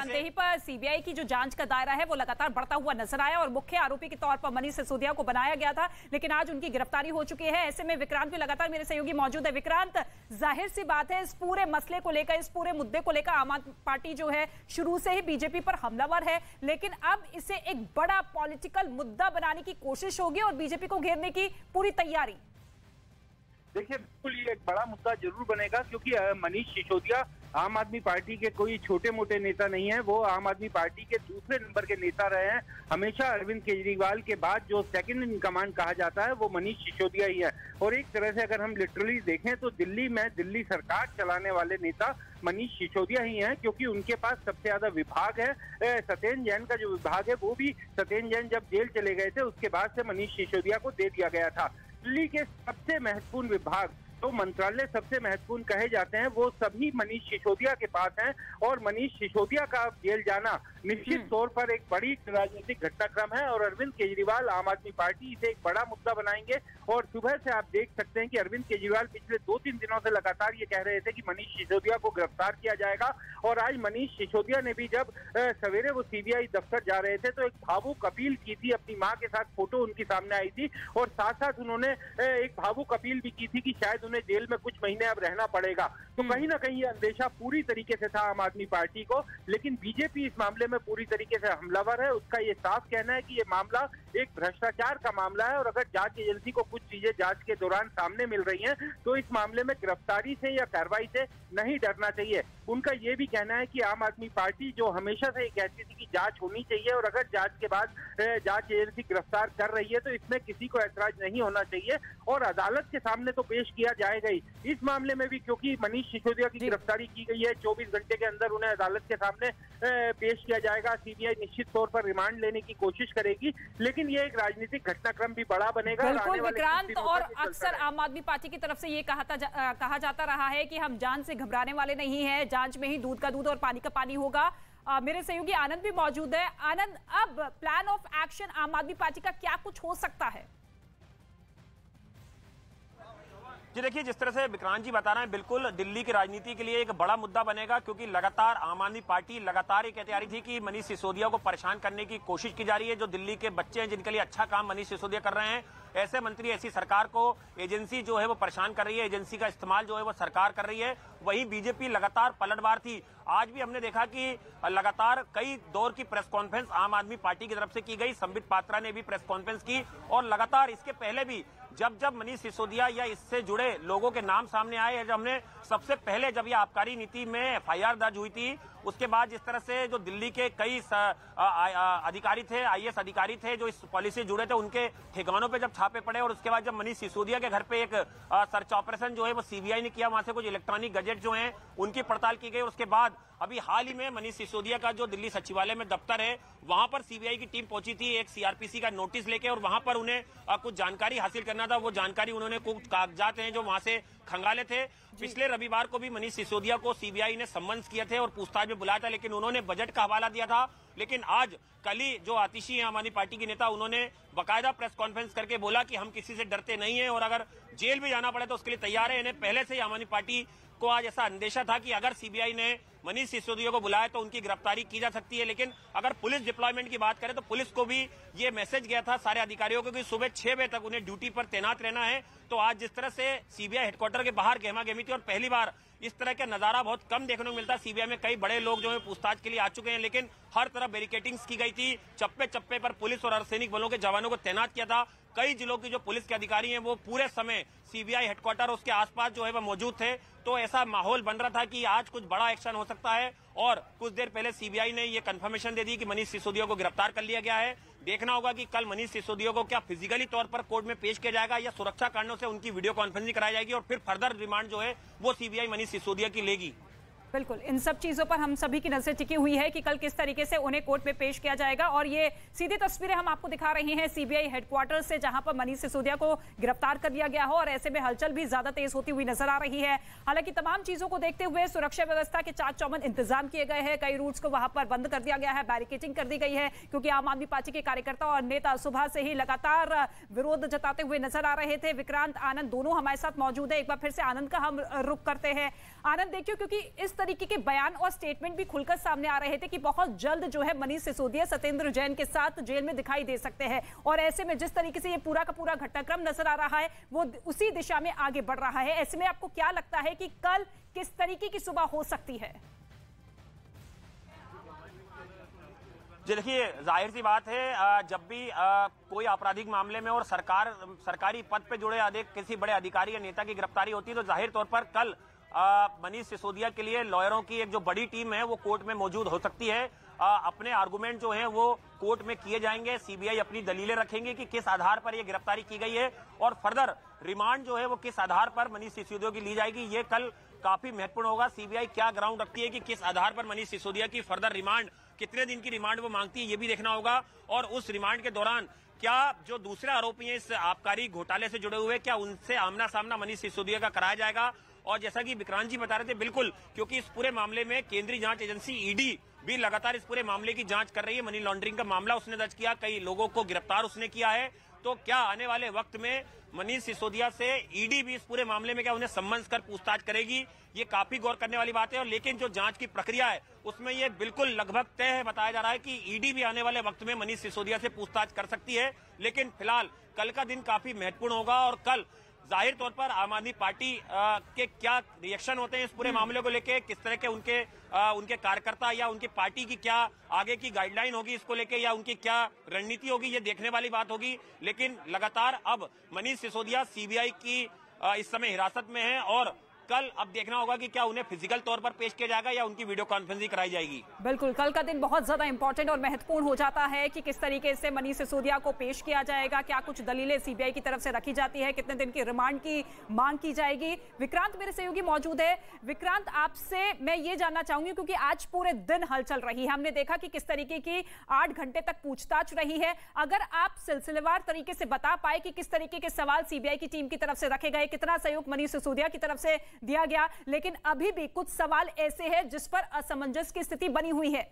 निशानदेही पर सीबीआई की जो जांच का दायरा है वो लगातार बढ़ता हुआ नजर आया और मुख्य आरोपी के तौर पर मनीष सिसोदिया को बनाया गया था, लेकिन आज उनकी गिरफ्तारी हो चुकी है। ऐसे में विक्रांत भी लगातार मेरे सहयोगी मौजूद है। विक्रांत, जाहिर सी बात है इस पूरे मसले को लेकर, इस पूरे मुद्दे को लेकर आम आदमी पार्टी जो है शुरू से ही बीजेपी पर हमलावर है, लेकिन अब इसे एक बड़ा पॉलिटिकल मुद्दा बनाने की कोशिश होगी और बीजेपी को घेरने की पूरी तैयारी। देखिए, बिल्कुल ये एक बड़ा मुद्दा जरूर बनेगा, क्योंकि मनीष सिसोदिया आम आदमी पार्टी के कोई छोटे मोटे नेता नहीं है। वो आम आदमी पार्टी के दूसरे नंबर के नेता रहे हैं। हमेशा अरविंद केजरीवाल के बाद जो सेकंड इन कमांड कहा जाता है वो मनीष सिसोदिया ही है। और एक तरह से अगर हम लिटरली देखें तो दिल्ली में दिल्ली सरकार चलाने वाले नेता मनीष सिसोदिया ही हैं, क्योंकि उनके पास सबसे ज्यादा विभाग है। सत्येंद्र जैन का जो विभाग है वो भी सत्येंद्र जैन जब जेल चले गए थे उसके बाद से मनीष सिसोदिया को दे दिया गया था। दिल्ली के सबसे महत्वपूर्ण विभाग, तो मंत्रालय सबसे महत्वपूर्ण कहे जाते हैं, वो सभी मनीष सिसोदिया के पास हैं। और मनीष सिसोदिया का जेल जाना निश्चित तौर पर एक बड़ी राजनीतिक घटनाक्रम है और अरविंद केजरीवाल आम आदमी पार्टी इसे एक बड़ा मुद्दा बनाएंगे। और सुबह से आप देख सकते हैं कि अरविंद केजरीवाल पिछले 2-3 दिनों से लगातार ये कह रहे थे कि मनीष सिसोदिया को गिरफ्तार किया जाएगा। और आज मनीष सिसोदिया ने भी जब सवेरे वो सीबीआई दफ्तर जा रहे थे तो एक भावुक अपील की थी, अपनी मां के साथ फोटो उनकी सामने आई थी और साथ साथ उन्होंने एक भावुक अपील भी की थी कि शायद उन्हें जेल में कुछ महीने अब रहना पड़ेगा। तो कहीं ना कहीं ये अंदेशा पूरी तरीके से था आम आदमी पार्टी को, लेकिन बीजेपी इस मामले में पूरी तरीके से हमलावर है। उसका ये साफ कहना है कि ये मामला एक भ्रष्टाचार का मामला है और अगर जांच एजेंसी को कुछ चीजें जांच के दौरान सामने मिल रही हैं तो इस मामले में गिरफ्तारी से या कार्रवाई से नहीं डरना चाहिए। उनका ये भी कहना है कि आम आदमी पार्टी जो हमेशा से कहती थी कि जांच होनी चाहिए और अगर जांच के बाद जांच एजेंसी गिरफ्तार कर रही है तो इसमें किसी को ऐतराज नहीं होना चाहिए और अदालत के सामने तो पेश किया जाएगा ही। इस मामले में भी क्योंकि मनीष सिसोदिया की गिरफ्तारी की गई है, 24 घंटे के अंदर उन्हें अदालत के सामने पेश किया जाएगा। सीबीआई निश्चित तौर पर रिमांड लेने की कोशिश करेगी, लेकिन ये एक राजनीतिक घटनाक्रम भी बड़ा बनेगा। बिल्कुल विक्रांत, और अक्सर आम आदमी पार्टी की तरफ से ये कहा जाता रहा है कि हम जान से घबराने वाले नहीं है, जांच में ही दूध का दूध और पानी का पानी होगा। मेरे सहयोगी आनंद भी मौजूद है। आनंद, अब प्लान ऑफ एक्शन आम आदमी पार्टी का क्या कुछ हो सकता है? जी देखिए, जिस तरह से विक्रांत जी बता रहे हैं, बिल्कुल दिल्ली की राजनीति के लिए एक बड़ा मुद्दा बनेगा, क्योंकि लगातार आम आदमी पार्टी लगातार ये कहती आ रही थी कि मनीष सिसोदिया को परेशान करने की कोशिश की जा रही है। जो दिल्ली के बच्चे हैं जिनके लिए अच्छा काम मनीष सिसोदिया कर रहे हैं, ऐसे मंत्री, ऐसी सरकार को एजेंसी जो है वो परेशान कर रही है, एजेंसी का इस्तेमाल जो है वो सरकार कर रही है। वहीं बीजेपी लगातार पलटवार थी। आज भी हमने देखा कि लगातार कई दौर की प्रेस कॉन्फ्रेंस आम आदमी पार्टी की तरफ से की गई। संबित पात्रा ने भी प्रेस कॉन्फ्रेंस की और लगातार इसके पहले भी जब मनीष सिसोदिया या इससे जुड़े लोगों के नाम सामने आए, जब हमने सबसे पहले जब ये आबकारी नीति में एफआईआर दर्ज हुई थी, उसके बाद जिस तरह से जो दिल्ली के कई अधिकारी थे, आईएएस अधिकारी थे जो इस पॉलिसी से जुड़े थे, उनके ठिकानों पे जब छापे पड़े और उसके बाद जब मनीष सिसोदिया के घर पे एक सर्च ऑपरेशन जो है वो सीबीआई ने किया, वहां से कुछ इलेक्ट्रॉनिक गैजेट जो हैं उनकी पड़ताल की गई। उसके बाद अभी हाल ही में मनीष सिसोदिया का जो दिल्ली सचिवालय में दफ्तर है वहां पर सीबीआई की टीम पहुंची थी एक सीआरपीसी का नोटिस लेके, और वहां पर उन्हें कुछ जानकारी हासिल करना था। वो जानकारी उन्होंने कुछ कागजात हैं जो वहां से खंगाले थे। पिछले रविवार को भी मनीष सिसोदिया को सीबीआई ने सम्मन्स किए थे और पूछताछ में बुलाया था, लेकिन उन्होंने बजट का हवाला दिया था। लेकिन आज कल ही जो आतिशी है आम आदमी पार्टी के नेता, उन्होंने बाकायदा प्रेस कॉन्फ्रेंस करके बोला कि हम किसी से डरते नहीं है और अगर जेल भी जाना पड़े तो उसके लिए तैयार है। इन्हें पहले से ही आम आदमी पार्टी को आज ऐसा अंदेशा था कि अगर सीबीआई ने मनीष सिसोदिया को बुलाया तो उनकी गिरफ्तारी की जा सकती है। लेकिन अगर पुलिस डिप्लॉयमेंट की बात करें तो पुलिस को भी ये मैसेज गया था सारे अधिकारियों को कि सुबह 6 बजे तक उन्हें ड्यूटी पर तैनात रहना है। तो आज जिस तरह से सीबीआई हेडक्वार्टर के बाहर गहमा गहमी थी और पहली बार इस तरह का नजारा बहुत कम देखने को मिलता। सीबीआई में कई बड़े लोग जो है पूछताछ के लिए आ चुके हैं, लेकिन हर तरफ बैरिकेडिंग्स की गई थी। चप्पे चप्पे पर पुलिस और अर्धसैनिक बलों के जवानों को तैनात किया था। कई जिलों की जो पुलिस के अधिकारी हैं वो पूरे समय सीबीआई हेडक्वार्टर उसके आसपास जो है वो मौजूद थे। तो ऐसा माहौल बन रहा था कि आज कुछ बड़ा एक्शन हो सकता है। और कुछ देर पहले सीबीआई ने ये कंफर्मेशन दे दी कि मनीष सिसोदिया को गिरफ्तार कर लिया गया है। देखना होगा कि कल मनीष सिसोदिया को क्या फिजिकली तौर पर कोर्ट में पेश किया जाएगा या सुरक्षा कारणों से उनकी वीडियो कॉन्फ्रेंसिंग कराई जाएगी और फिर फर्दर रिमांड जो है वो सीबीआई मनीष सिसोदिया की लेगी। बिल्कुल, इन सब चीजों पर हम सभी की नजर टिकी हुई है कि कल किस तरीके से उन्हें कोर्ट में पेश किया जाएगा। और ये सीधी तस्वीरें हम आपको दिखा रहे हैं सीबीआई हेडक्वार्टर से, जहां पर मनीष सिसोदिया को गिरफ्तार कर लिया गया हो और ऐसे में हलचल भी ज्यादा तेज होती हुई नजर आ रही है। हालांकि तमाम चीजों को देखते हुए सुरक्षा व्यवस्था के चाक चौबंद इंतजाम किए गए हैं। कई रूट्स को वहां पर बंद कर दिया गया है, बैरिकेडिंग कर दी गई है, क्योंकि आम आदमी पार्टी के कार्यकर्ता और नेता सुबह से ही लगातार विरोध जताते हुए नजर आ रहे थे। विक्रांत, आनंद दोनों हमारे साथ मौजूद है। एक बार फिर से आनंद का हम रुख करते हैं। आनंद देखिए, क्योंकि इस तरीके के बयान और स्टेटमेंट भी खुलकर सामने आ रहे थे कि बहुत जल्द जो है मनीष सिसोदिया सत्येंद्र जैन के साथ जेल में दिखाई दे सकते हैं, और ऐसे में जिस तरीके से ये पूरा का पूरा घटनाक्रम नजर आ रहा है वो उसी दिशा में आगे बढ़ रहा है। ऐसे में आपको क्या लगता है कि कल किस तरीके की सुबह हो सकती है? जी देखिए, जाहिर सी बात है, जब भी कोई आपराधिक मामले में और सरकारी पद पे जुड़े किसी बड़े अधिकारी या नेता की गिरफ्तारी होती है तो जाहिर तौर पर कल मनीष सिसोदिया के लिए लॉयरों की एक जो बड़ी टीम है वो कोर्ट में मौजूद हो सकती है। अपने आर्गुमेंट जो हैं वो कोर्ट में किए जाएंगे, सीबीआई अपनी दलीलें रखेंगे कि किस आधार पर ये गिरफ्तारी की गई है और फर्दर रिमांड जो है वो किस आधार पर मनीष सिसोदिया की ली जाएगी। ये कल काफी महत्वपूर्ण होगा। सीबीआई क्या ग्राउंड रखती है कि किस आधार पर मनीष सिसोदिया की फर्दर रिमांड, कितने दिन की रिमांड वो मांगती है, ये भी देखना होगा। और उस रिमांड के दौरान क्या जो दूसरे आरोपी हैं इस आबकारी घोटाले से जुड़े हुए, क्या उनसे आमना सामना मनीष सिसोदिया का कराया जाएगा। और जैसा कि विक्रांत जी बता रहे थे, बिल्कुल, क्योंकि इस पूरे मामले में केंद्रीय जांच एजेंसी ईडी भी लगातार इस पूरे मामले की जांच कर रही है। मनी लॉन्ड्रिंग का मामला उसने दर्ज किया, कई लोगों को गिरफ्तार उसने किया है। तो क्या आने वाले वक्त में मनीष सिसोदिया से ईडी भी इस पूरे मामले में क्या उन्हें सम्मन कर पूछताछ करेगी, ये काफी गौर करने वाली बात है। और लेकिन जो जांच की प्रक्रिया है उसमें ये बिल्कुल लगभग तय है, बताया जा रहा है कि ईडी भी आने वाले वक्त में मनीष सिसोदिया से पूछताछ कर सकती है। लेकिन फिलहाल कल का दिन काफी महत्वपूर्ण होगा और कल जाहिर तौर पर आम आदमी पार्टी के क्या रिएक्शन होते हैं इस पूरे मामले को लेके, किस तरह के उनके कार्यकर्ता या उनकी पार्टी की क्या आगे की गाइडलाइन होगी इसको लेके, या उनकी क्या रणनीति होगी, ये देखने वाली बात होगी। लेकिन लगातार अब मनीष सिसोदिया सीबीआई की इस समय हिरासत में है और कल अब देखना होगा कि क्या उन्हें फिजिकल तौर पर पेश किया जाएगा या उनकी वीडियो कॉन्फ्रेंसिंग कराई जाएगी। बिल्कुल, कल का दिन बहुत ज्यादा इंपॉर्टेंट और महत्वपूर्ण हो जाता है कि किस तरीके से मनीष सिसोदिया को पेश किया जाएगा, क्या कुछ दलीलें सीबीआई की तरफ से रखी जाती है, कितने दिन की रिमांड की मांग की जाएगी। विक्रांत मेरे सहयोगी मौजूद है। विक्रांत, आपसे मैं ये जानना चाहूंगी, क्योंकि आज पूरे दिन हलचल रही है, हमने देखा कि किस तरीके की 8 घंटे तक पूछताछ रही है। अगर आप सिलसिलेवार तरीके से बता पाए कि किस तरीके के सवाल सीबीआई की टीम की तरफ से रखे गए, कितना सहयोग मनीष सिसोदिया की तरफ से दिया गया, लेकिन अभी भी कुछ सवाल ऐसे हैं जिस पर असमंजस की स्थिति बनी हुई है।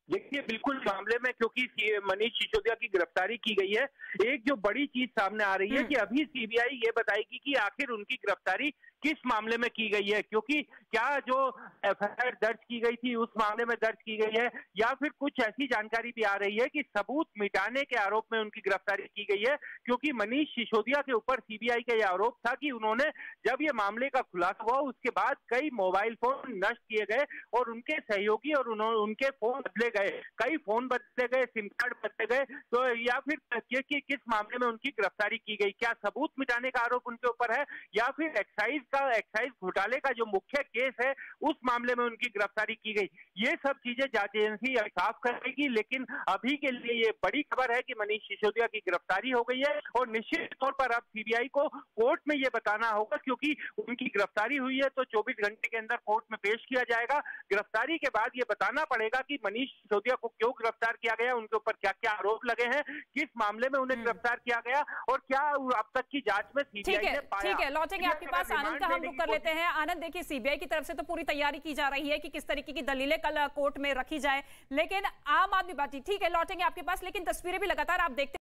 देखिए, बिल्कुल मामले में क्योंकि मनीष सिसोदिया की गिरफ्तारी की गई है, एक जो बड़ी चीज सामने आ रही है कि अभी सीबीआई ये बताएगी कि आखिर उनकी गिरफ्तारी किस मामले में की गई है, क्योंकि क्या जो एफआईआर दर्ज की गई थी उस मामले में दर्ज की गई है, या फिर कुछ ऐसी जानकारी भी आ रही है कि सबूत मिटाने के आरोप में उनकी गिरफ्तारी की गई है। क्योंकि मनीष सिसोदिया के ऊपर सीबीआई का यह आरोप था कि उन्होंने जब ये मामले का खुलासा हुआ उसके बाद कई मोबाइल फोन नष्ट किए गए और उनके सहयोगी और उनके फोन बदले गए, कई फोन बदले गए, सिम कार्ड बदले गए। तो या फिर किस मामले में उनकी गिरफ्तारी की गई, क्या सबूत मिटाने का आरोप उनके ऊपर है, या फिर एक्साइज घोटाले का जो मुख्य केस है उस मामले में उनकी गिरफ्तारी की गई। ये सब चीजें जांच एजेंसी साफ करेगी। लेकिन अभी के लिए ये बड़ी खबर है कि मनीष सिसोदिया की गिरफ्तारी हो गई है और निश्चित तौर पर अब सीबीआई को कोर्ट में ये बताना होगा, क्योंकि उनकी गिरफ्तारी हुई है तो 24 घंटे के अंदर कोर्ट में पेश किया जाएगा। गिरफ्तारी के बाद ये बताना पड़ेगा कि मनीष सिसोदिया को क्यों गिरफ्तार किया गया, उनके ऊपर क्या क्या आरोप लगे हैं, किस मामले में उन्हें गिरफ्तार किया गया और क्या अब तक की जांच में सीबीआई ने पाया। ठीक है, लौटेंगे आपके पास। आनंद का हम रुख कर लेते हैं। आनंद, देखिए, सीबीआई की तरफ से तो पूरी तैयारी की जा रही है कि किस तरीके की दलीलें कल कोर्ट में रखी जाए, लेकिन आम आदमी पार्टी, ठीक है, लौटेंगे आपके पास, लेकिन तस्वीरें भी लगातार आप देखते